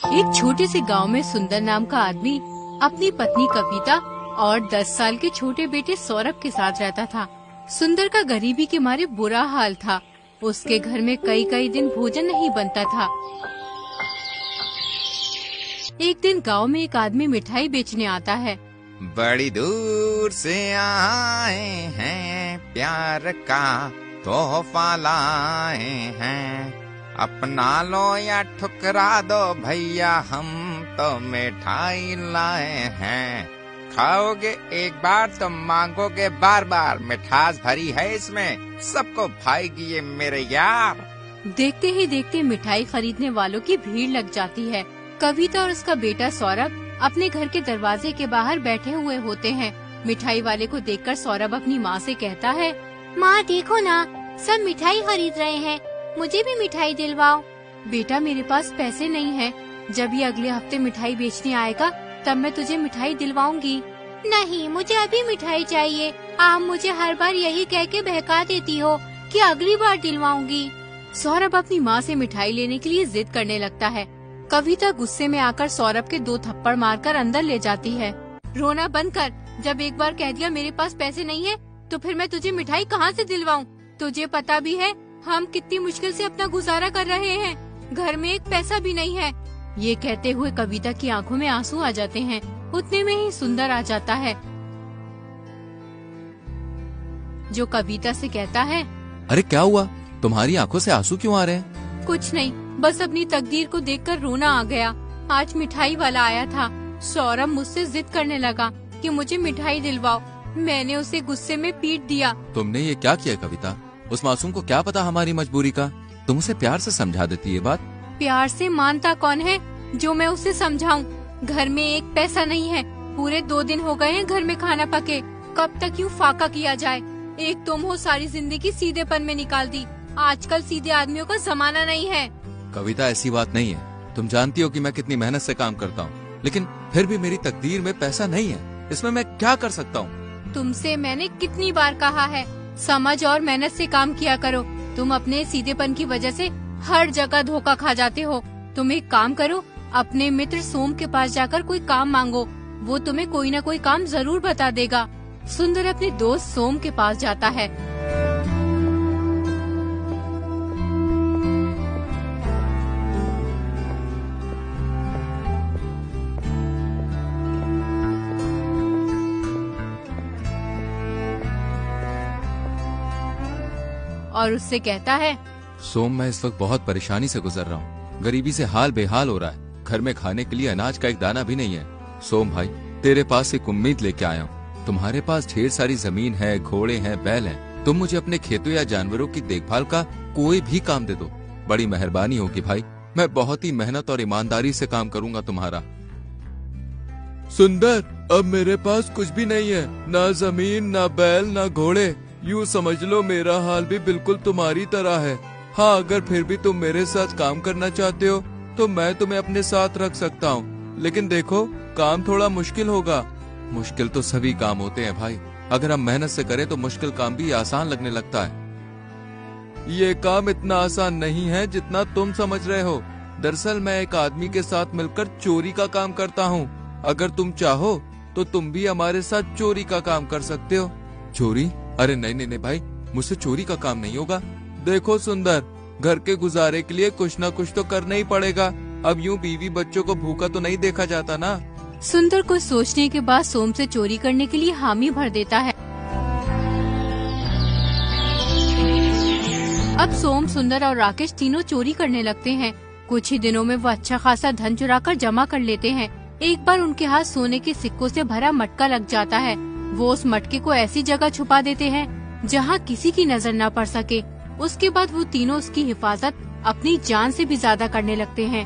एक छोटे से गांव में सुंदर नाम का आदमी अपनी पत्नी कविता और 10 साल के छोटे बेटे सौरभ के साथ रहता था। सुंदर का गरीबी के मारे बुरा हाल था। उसके घर में कई कई दिन भोजन नहीं बनता था। एक दिन गांव में एक आदमी मिठाई बेचने आता है। बड़ी दूर से आए हैं, प्यार का तोहफा लाए हैं, अपना लो या ठुकरा दो भैया, हम तो मिठाई लाए हैं। खाओगे एक बार तो मांगोगे बार बार, मिठास भरी है इसमें, सबको भाएगी ये मेरे यार। देखते ही देखते मिठाई खरीदने वालों की भीड़ लग जाती है। कविता और उसका बेटा सौरभ अपने घर के दरवाजे के बाहर बैठे हुए होते हैं। मिठाई वाले को देखकर सौरभ अपनी माँ से कहता है, माँ देखो ना, सब मिठाई खरीद रहे हैं, मुझे भी मिठाई दिलवाओ। बेटा मेरे पास पैसे नहीं है, जब ये अगले हफ्ते मिठाई बेचने आएगा तब मैं तुझे मिठाई दिलवाऊंगी। नहीं, मुझे अभी मिठाई चाहिए। आप मुझे हर बार यही कह के बहका देती हो कि अगली बार दिलवाऊंगी। सौरभ अपनी माँ से मिठाई लेने के लिए जिद करने लगता है। कविता गुस्से में आकर सौरभ के 2 थप्पड़ मारकर अंदर ले जाती है। रोना बंद कर, जब एक बार कह दिया मेरे पास पैसे नहीं है तो फिर मैं तुझे मिठाई कहाँ से दिलवाऊं? तुझे पता भी है हम कितनी मुश्किल से अपना गुजारा कर रहे हैं, घर में एक पैसा भी नहीं है। ये कहते हुए कविता की आंखों में आंसू आ जाते हैं। उतने में ही सुंदर आ जाता है, जो कविता से कहता है, अरे क्या हुआ, तुम्हारी आंखों से आंसू क्यों आ रहे हैं? कुछ नहीं, बस अपनी तकदीर को देखकर रोना आ गया। आज मिठाई वाला आया था, सौरभ मुझसे जिद करने लगा कि मुझे मिठाई दिलवाओ। मैंने उसे गुस्से में पीट दिया। तुमने ये क्या किया कविता? उस मासूम को क्या पता हमारी मजबूरी का? तुम उसे प्यार से समझा देती ये बात। प्यार से मानता कौन है जो मैं उसे समझाऊं? घर में एक पैसा नहीं है, पूरे 2 दिन हो गए हैं घर में खाना पके। कब तक यूँ फाका किया जाए? एक तुम हो सारी जिंदगी सीधेपन में निकाल दी। आजकल सीधे आदमियों का जमाना नहीं है। कविता ऐसी बात नहीं है, तुम जानती हो कि मैं कितनी मेहनत से काम करता हूँ, लेकिन फिर भी मेरी तकदीर में पैसा नहीं है। इसमें मैं क्या कर सकता हूँ? तुमसे मैंने कितनी बार कहा है, समझ और मेहनत से काम किया करो। तुम अपने सीधेपन की वजह से हर जगह धोखा खा जाते हो। तुम एक काम करो, अपने मित्र सोम के पास जाकर कोई काम मांगो, वो तुम्हें कोई न कोई काम जरूर बता देगा। सुंदर अपने दोस्त सोम के पास जाता है। और उससे कहता है, सोम, मैं इस वक्त बहुत परेशानी से गुजर रहा हूँ। गरीबी से हाल बेहाल हो रहा है, घर में खाने के लिए अनाज का एक दाना भी नहीं है। सोम भाई, तेरे पास एक उम्मीद लेके आया हूँ। तुम्हारे पास ढेर सारी जमीन है, घोड़े हैं, बैल हैं। तुम मुझे अपने खेतों या जानवरों की देखभाल का कोई भी काम दे दो। बड़ी मेहरबानी होगी भाई, मैं बहुत ही मेहनत और ईमानदारी से काम करूंगा तुम्हारा। सुंदर, अब मेरे पास कुछ भी नहीं है, ना जमीन, ना बैल, ना घोड़े। यूँ समझ लो मेरा हाल भी बिल्कुल तुम्हारी तरह है। हाँ, अगर फिर भी तुम मेरे साथ काम करना चाहते हो तो मैं तुम्हें अपने साथ रख सकता हूँ, लेकिन देखो काम थोड़ा मुश्किल होगा। मुश्किल तो सभी काम होते हैं भाई, अगर हम मेहनत से करें तो मुश्किल काम भी आसान लगने लगता है। ये काम इतना आसान नहीं है जितना तुम समझ रहे हो। दरअसल मैं एक आदमी के साथ मिलकर चोरी का काम करता हूँ। अगर तुम चाहो तो तुम भी हमारे साथ चोरी का काम कर सकते हो। चोरी? अरे नहीं नहीं नहीं भाई, मुझसे चोरी का काम नहीं होगा। देखो सुंदर, घर के गुजारे के लिए कुछ ना कुछ तो करना ही पड़ेगा। अब यूँ बीवी बच्चों को भूखा तो नहीं देखा जाता ना। सुंदर को सोचने के बाद सोम से चोरी करने के लिए हामी भर देता है। अब सोम, सुंदर और राकेश तीनों चोरी करने लगते हैं। कुछ ही दिनों में वो अच्छा खासा धन चुराकर जमा कर लेते हैं। एक बार उनके हाथ सोने के सिक्कों से भरा मटका लग जाता है। वो उस मटके को ऐसी जगह छुपा देते हैं जहाँ किसी की नजर न पड़ सके। उसके बाद वो तीनों उसकी हिफाजत अपनी जान से भी ज्यादा करने लगते हैं।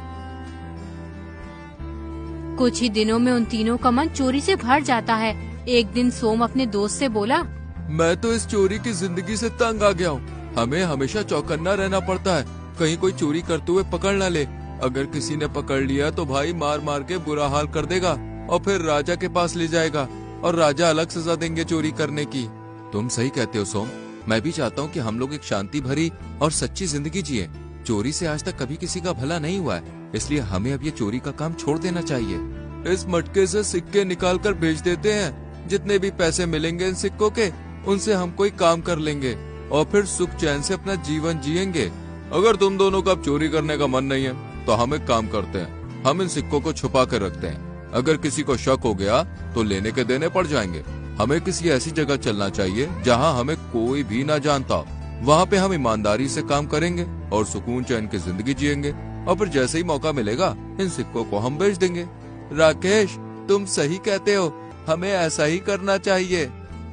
कुछ ही दिनों में उन तीनों का मन चोरी से भर जाता है। एक दिन सोम अपने दोस्त से बोला, मैं तो इस चोरी की जिंदगी से तंग आ गया हूँ। हमें हमेशा चौकन्ना रहना पड़ता है, कहीं कोई चोरी करते हुए पकड़ न ले। अगर किसी ने पकड़ लिया तो भाई मार मार के बुरा हाल कर देगा और फिर राजा के पास ले जाएगा और राजा अलग सजा देंगे चोरी करने की। तुम सही कहते हो सोम, मैं भी चाहता हूँ कि हम लोग एक शांति भरी और सच्ची जिंदगी जिए। चोरी से आज तक कभी किसी का भला नहीं हुआ है, इसलिए हमें अब ये चोरी का काम छोड़ देना चाहिए। इस मटके से सिक्के निकाल कर बेच देते हैं। जितने भी पैसे मिलेंगे इन सिक्कों के, उनसे हम कोई काम कर लेंगे और फिर सुख चैन से अपना जीवन जिएंगे। अगर तुम दोनों का अब चोरी करने का मन नहीं है तो हम एक काम करते हैं, हम इन सिक्कों को छुपा कर रखते हैं। अगर किसी को शक हो गया तो लेने के देने पड़ जाएंगे। हमें किसी ऐसी जगह चलना चाहिए जहां हमें कोई भी ना जानता। वहां पे हम ईमानदारी से काम करेंगे और सुकून चैन की जिंदगी जिएंगे, और फिर जैसे ही मौका मिलेगा इन सिक्कों को हम बेच देंगे। राकेश, तुम सही कहते हो, हमें ऐसा ही करना चाहिए।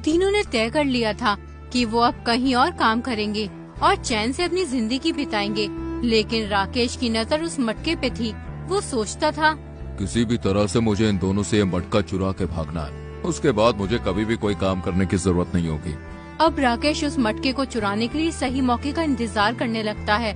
तीनों ने तय कर लिया था कि वो अब कहीं और काम करेंगे और चैन से अपनी जिंदगी बिताएंगे। लेकिन राकेश की नजर उस मटके पे थी। वो सोचता था, किसी भी तरह से मुझे इन दोनों से ये मटका चुरा के भागना है, उसके बाद मुझे कभी भी कोई काम करने की जरूरत नहीं होगी। अब राकेश उस मटके को चुराने के लिए सही मौके का इंतजार करने लगता है।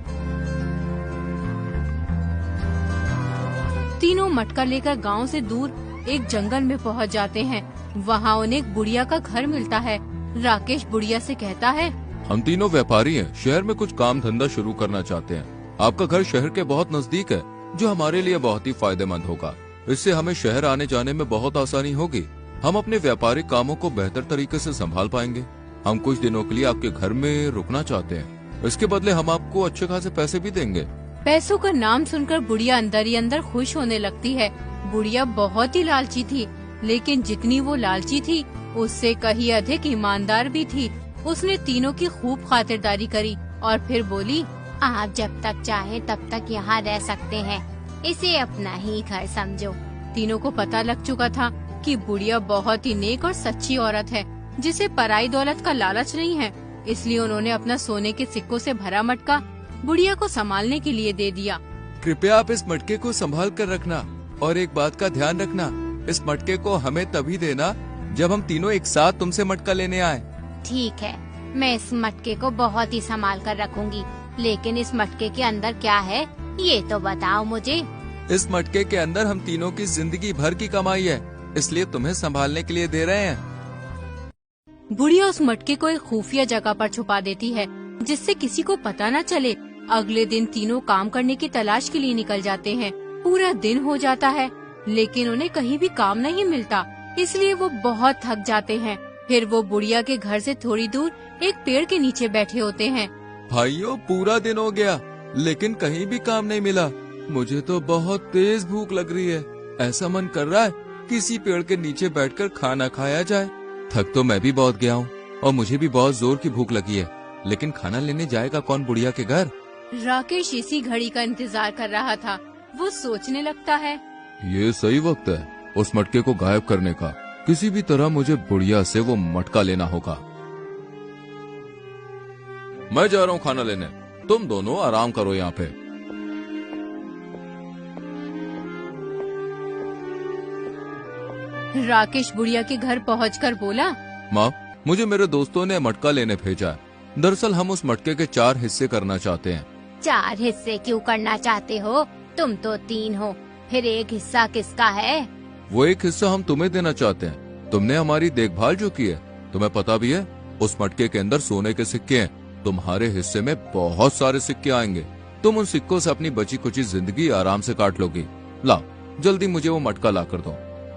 तीनों मटका लेकर गांव से दूर एक जंगल में पहुंच जाते हैं। वहां उन्हें एक बुढ़िया का घर मिलता है। राकेश बुढ़िया से कहता है, हम तीनों व्यापारी हैं, शहर में कुछ काम धंधा शुरू करना चाहते हैं। आपका घर शहर के बहुत नजदीक है, जो हमारे लिए बहुत ही फायदेमंद होगा। इससे हमें शहर आने जाने में बहुत आसानी होगी। हम अपने व्यापारिक कामों को बेहतर तरीके से संभाल पाएंगे। हम कुछ दिनों के लिए आपके घर में रुकना चाहते हैं। इसके बदले हम आपको अच्छे खासे पैसे भी देंगे। पैसों का नाम सुनकर बुढ़िया अंदर ही अंदर खुश होने लगती है। बुढ़िया बहुत ही लालची थी, लेकिन जितनी वो लालची थी उससे कहीं अधिक ईमानदार भी थी। उसने तीनों की खूब खातिरदारी करी और फिर बोली, आप जब तक चाहे तब तक यहाँ रह सकते हैं, इसे अपना ही घर समझो। तीनों को पता लग चुका था कि बुढ़िया बहुत ही नेक और सच्ची औरत है, जिसे पराई दौलत का लालच नहीं है। इसलिए उन्होंने अपना सोने के सिक्कों से भरा मटका बुढ़िया को संभालने के लिए दे दिया। कृपया आप इस मटके को संभाल कर रखना, और एक बात का ध्यान रखना, इस मटके को हमें तभी देना जब हम तीनों एक साथ तुमसे मटका लेने आए। ठीक है, मैं इस मटके को बहुत ही संभाल कर रखूंगी, लेकिन इस मटके के अंदर क्या है ये तो बताओ मुझे। इस मटके के अंदर हम तीनों की जिंदगी भर की कमाई है, इसलिए तुम्हें संभालने के लिए दे रहे हैं। बुढ़िया उस मटके को एक खुफिया जगह पर छुपा देती है, जिससे किसी को पता न चले। अगले दिन तीनों काम करने की तलाश के लिए निकल जाते हैं। पूरा दिन हो जाता है, लेकिन उन्हें कहीं भी काम नहीं मिलता, इसलिए वो बहुत थक जाते हैं। फिर वो बुढ़िया के घर से थोड़ी दूर एक पेड़ के नीचे बैठे होते हैं। भाइयों, पूरा दिन हो गया, लेकिन कहीं भी काम नहीं मिला। मुझे तो बहुत तेज भूख लग रही है। ऐसा मन कर रहा है किसी पेड़ के नीचे बैठकर खाना खाया जाए। थक तो मैं भी बहुत गया हूँ और मुझे भी बहुत जोर की भूख लगी है, लेकिन खाना लेने जाएगा कौन बुढ़िया के घर? राकेश इसी घड़ी का इंतजार कर रहा था। वो सोचने लगता है, ये सही वक्त है उस मटके को गायब करने का। किसी भी तरह मुझे बुढ़िया से वो मटका लेना होगा। मैं जा रहा हूँ खाना लेने, तुम दोनों आराम करो यहाँ पे। राकेश बुढ़िया के घर पहुंचकर बोला, माँ, मुझे मेरे दोस्तों ने मटका लेने भेजा है। दरअसल हम उस मटके के 4 हिस्से करना चाहते हैं। 4 हिस्से क्यों करना चाहते हो? तुम तो 3 हो, फिर एक हिस्सा किसका है? वो एक हिस्सा हम तुम्हें देना चाहते हैं। तुमने हमारी देखभाल जो की है, तुम्हें पता भी है उस मटके के अंदर सोने के सिक्के हैं। तुम्हारे हिस्से में बहुत सारे सिक्के आएंगे। तुम उन सिक्कों से अपनी बची कुची जिंदगी आराम से काट लोगी। लाओ, जल्दी मुझे वो मटका ला कर दो।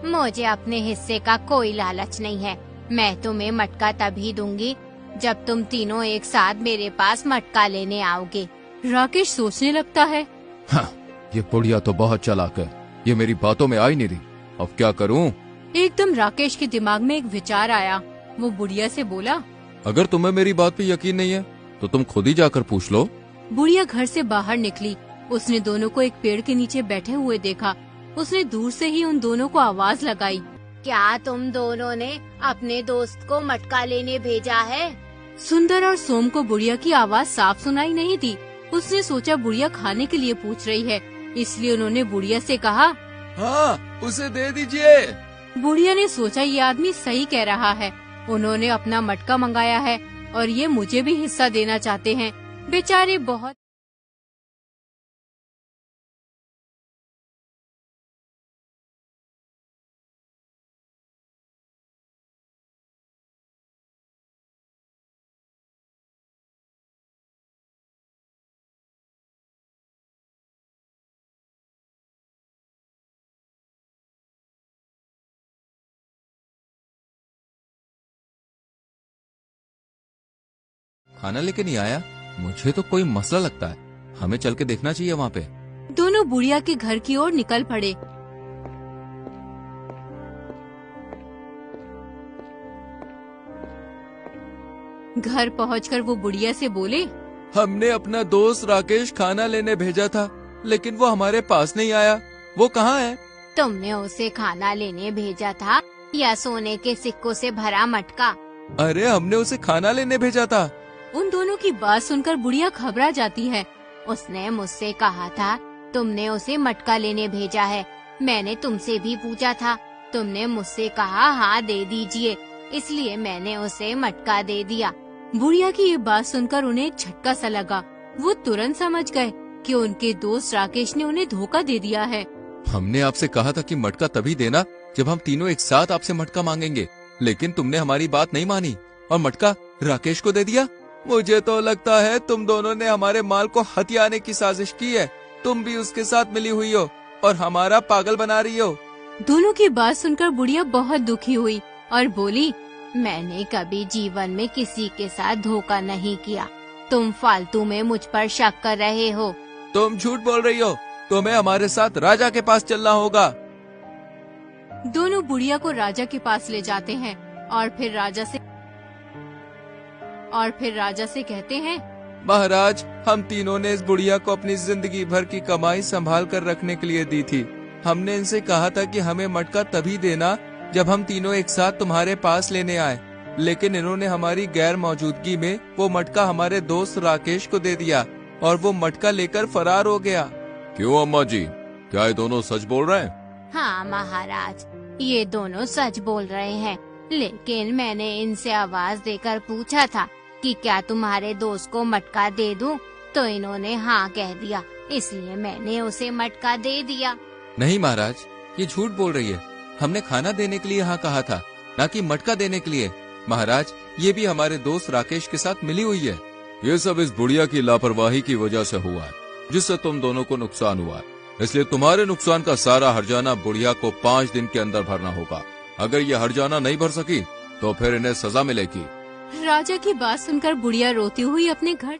मुझे अपने हिस्से का कोई लालच नहीं है। मैं तुम्हें मटका तभी दूंगी जब तुम तीनों एक साथ मेरे पास मटका लेने आओगे। राकेश सोचने लगता है, हाँ, ये बुढ़िया तो बहुत चालाक है, ये मेरी बातों में आ ही नहीं रही। अब क्या करूं? एकदम राकेश के दिमाग में एक विचार आया। वो बुढ़िया से बोला, अगर तुम्हें मेरी बात पे यकीन नहीं है तो तुम खुद ही जाकर पूछ लो। बुढ़िया घर से बाहर निकली। उसने दोनों को एक पेड़ के नीचे बैठे हुए देखा। उसने दूर से ही उन दोनों को आवाज लगाई, क्या तुम दोनों ने अपने दोस्त को मटका लेने भेजा है? सुंदर और सोम को बुढ़िया की आवाज साफ सुनाई नहीं दी। उसने सोचा बुढ़िया खाने के लिए पूछ रही है, इसलिए उन्होंने बुढ़िया से कहा, हाँ, उसे दे दीजिए। बुढ़िया ने सोचा ये आदमी सही कह रहा है। उन्होंने अपना मटका मंगाया है और ये मुझे भी हिस्सा देना चाहते हैं। बेचारे बहुत खाना लेके नहीं आया? मुझे तो कोई मसला लगता है, हमें चल के देखना चाहिए वहाँ पे। दोनों बुढ़िया के घर की ओर निकल पड़े। घर पहुंचकर वो बुढ़िया से बोले, हमने अपना दोस्त राकेश खाना लेने भेजा था, लेकिन वो हमारे पास नहीं आया। वो कहाँ है? तुमने उसे खाना लेने भेजा था या सोने के सिक्कों से भरा मटका? अरे हमने उसे खाना लेने भेजा था। उन दोनों की बात सुनकर बुढ़िया घबरा जाती है। उसने मुझसे कहा था तुमने उसे मटका लेने भेजा है। मैंने तुमसे भी पूछा था, तुमने मुझसे कहा हाँ दे दीजिए, इसलिए मैंने उसे मटका दे दिया। बुढ़िया की ये बात सुनकर उन्हें एक झटका सा लगा। वो तुरंत समझ गए कि उनके दोस्त राकेश ने उन्हें धोखा दे दिया है। हमने आपसे कहा था कि मटका तभी देना जब हम तीनों एक साथ आपसे मटका मांगेंगे, लेकिन तुमने हमारी बात नहीं मानी और मटका राकेश को दे दिया। मुझे तो लगता है तुम दोनों ने हमारे माल को हथियाने की साजिश की है। तुम भी उसके साथ मिली हुई हो और हमारा पागल बना रही हो। दोनों की बात सुनकर बुढ़िया बहुत दुखी हुई और बोली, मैंने कभी जीवन में किसी के साथ धोखा नहीं किया। तुम फालतू में मुझ पर शक कर रहे हो। तुम झूठ बोल रही हो। तुम्हें हमारे साथ राजा के पास चलना होगा। दोनों बुढ़िया को राजा के पास ले जाते हैं और फिर राजा से कहते हैं, महाराज, हम तीनों ने इस बुढ़िया को अपनी जिंदगी भर की कमाई संभाल कर रखने के लिए दी थी। हमने इनसे कहा था कि हमें मटका तभी देना जब हम तीनों एक साथ तुम्हारे पास लेने आए, लेकिन इन्होंने हमारी गैर मौजूदगी में वो मटका हमारे दोस्त राकेश को दे दिया और वो मटका लेकर फरार हो गया। क्यों अम्मा जी, क्या ये दोनों सच बोल रहे हैं? हाँ महाराज, ये दोनों सच बोल रहे हैं, लेकिन मैंने इनसे आवाज देकर पूछा था कि क्या तुम्हारे दोस्त को मटका दे दूं, तो इन्होंने हाँ कह दिया, इसलिए मैंने उसे मटका दे दिया। नहीं महाराज, ये झूठ बोल रही है। हमने खाना देने के लिए हाँ कहा था, न कि मटका देने के लिए। महाराज, ये भी हमारे दोस्त राकेश के साथ मिली हुई है। ये सब इस बुढ़िया की लापरवाही की वजह से हुआ है, जिससे तुम दोनों को नुकसान हुआ है। इसलिए तुम्हारे नुकसान का सारा हर्जाना बुढ़िया को 5 दिन के अंदर भरना होगा। अगर ये हर्जाना नहीं भर सकी तो फिर इन्हें सजा मिलेगी। राजा की बात सुनकर बुढ़िया रोती हुई अपने घर।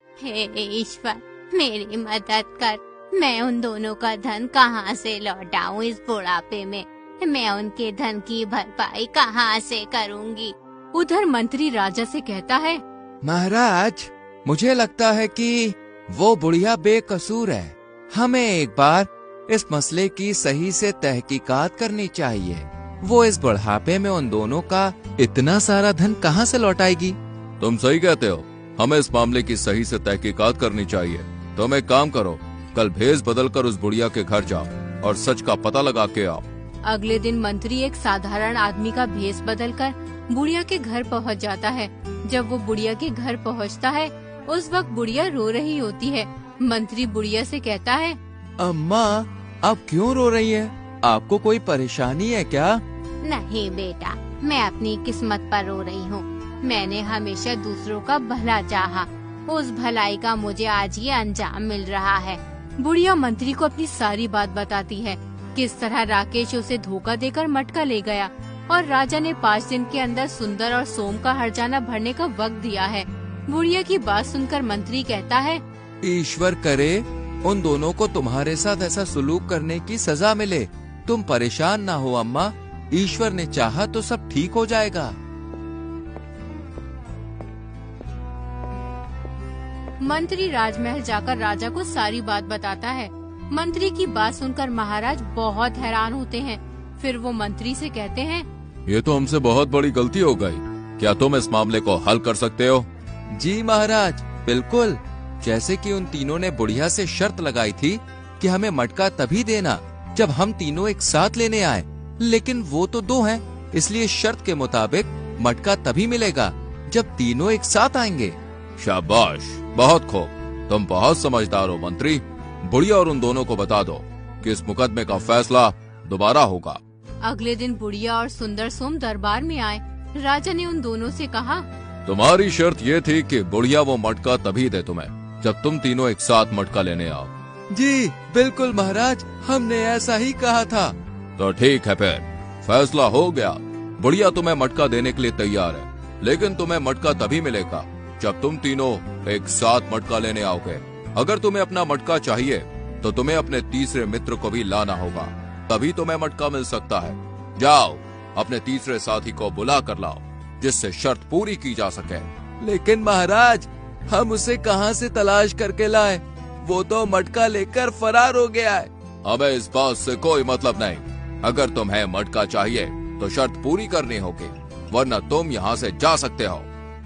हे ईश्वर, मेरी मदद कर। मैं उन दोनों का धन कहाँ से लौटाऊं इस बुढ़ापे में? मैं उनके धन की भरपाई कहाँ से करूँगी? उधर मंत्री राजा से कहता है, महाराज, मुझे लगता है कि वो बुढ़िया बेकसूर है। हमें एक बार इस मसले की सही से तहकीकात करनी चाहिए। वो इस बुढ़ापे में उन दोनों का इतना सारा धन कहाँ से लौटाएगी? तुम सही कहते हो, हमें इस मामले की सही से तहकीकात करनी चाहिए। तुम एक काम करो, कल भेष बदलकर उस बुढ़िया के घर जाओ और सच का पता लगा के आओ। अगले दिन मंत्री एक साधारण आदमी का भेष बदलकर बुढ़िया के घर पहुंच जाता है। जब वो बुढ़िया के घर पहुंचता है, उस वक्त बुढ़िया रो रही होती है। मंत्री बुढ़िया से कहता है, अम्मा, आप क्यों रो रही हैं? आपको कोई परेशानी है क्या? नहीं बेटा, मैं अपनी किस्मत पर रो रही हूँ। मैंने हमेशा दूसरों का भला चाहा, उस भलाई का मुझे आज ये अंजाम मिल रहा है। बुढ़िया मंत्री को अपनी सारी बात बताती है, किस तरह राकेश उसे धोखा देकर मटका ले गया और राजा ने 5 दिन के अंदर सुंदर और सोम का हर्जाना भरने का वक्त दिया है। बुढ़िया की बात सुनकर मंत्री कहता है, ईश्वर करे उन दोनों को तुम्हारे साथ ऐसा सुलूक करने की सजा मिले। तुम परेशान ना हो अम्मा, ईश्वर ने चाहा तो सब ठीक हो जाएगा। मंत्री राजमहल जाकर राजा को सारी बात बताता है। मंत्री की बात सुनकर महाराज बहुत हैरान होते हैं। फिर वो मंत्री से कहते हैं, ये तो हमसे बहुत बड़ी गलती हो गई। क्या तुम इस मामले को हल कर सकते हो? जी महाराज, बिल्कुल। जैसे कि उन तीनों ने बुढ़िया से शर्त लगाई थी कि हमें मटका तभी देना जब हम तीनों एक साथ लेने आए, लेकिन वो तो 2 हैं, इसलिए शर्त के मुताबिक मटका तभी मिलेगा जब तीनों एक साथ आएंगे। शाबाश, बहुत खूब, तुम बहुत समझदार हो मंत्री। बुढ़िया और उन दोनों को बता दो कि इस मुकदमे का फैसला दोबारा होगा। अगले दिन बुढ़िया और सुंदर सोम दरबार में आए। राजा ने उन दोनों से कहा, तुम्हारी शर्त ये थी कि बुढ़िया वो मटका तभी दे तुम्हें जब तुम तीनों एक साथ मटका लेने आओ। जी बिल्कुल महाराज, हमने ऐसा ही कहा था। तो ठीक है, फिर फैसला हो गया। बुढ़िया तुम्हें मटका देने के लिए तैयार है, लेकिन तुम्हें मटका तभी मिलेगा जब तुम तीनों एक साथ मटका लेने आओगे। अगर तुम्हें अपना मटका चाहिए तो तुम्हें अपने तीसरे मित्र को भी लाना होगा, तभी तुम्हें मटका मिल सकता है। जाओ अपने तीसरे साथी को बुला कर लाओ, जिससे शर्त पूरी की जा सके। लेकिन महाराज, हम उसे कहाँ से तलाश करके लाए? वो तो मटका लेकर फरार हो गया है। हमें इस बात से कोई मतलब नहीं। अगर तुम्हें मटका चाहिए तो शर्त पूरी करनी होगी, वरना तुम यहाँ से जा सकते हो।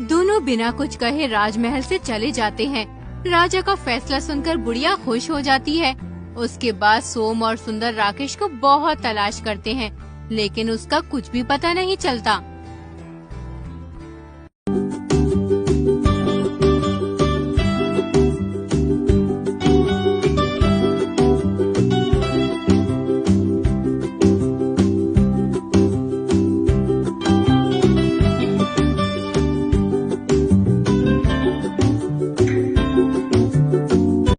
दोनों बिना कुछ कहे राजमहल से चले जाते हैं। राजा का फैसला सुनकर बुढ़िया खुश हो जाती है। उसके बाद सोम और सुंदर राकेश को बहुत तलाश करते हैं, लेकिन उसका कुछ भी पता नहीं चलता।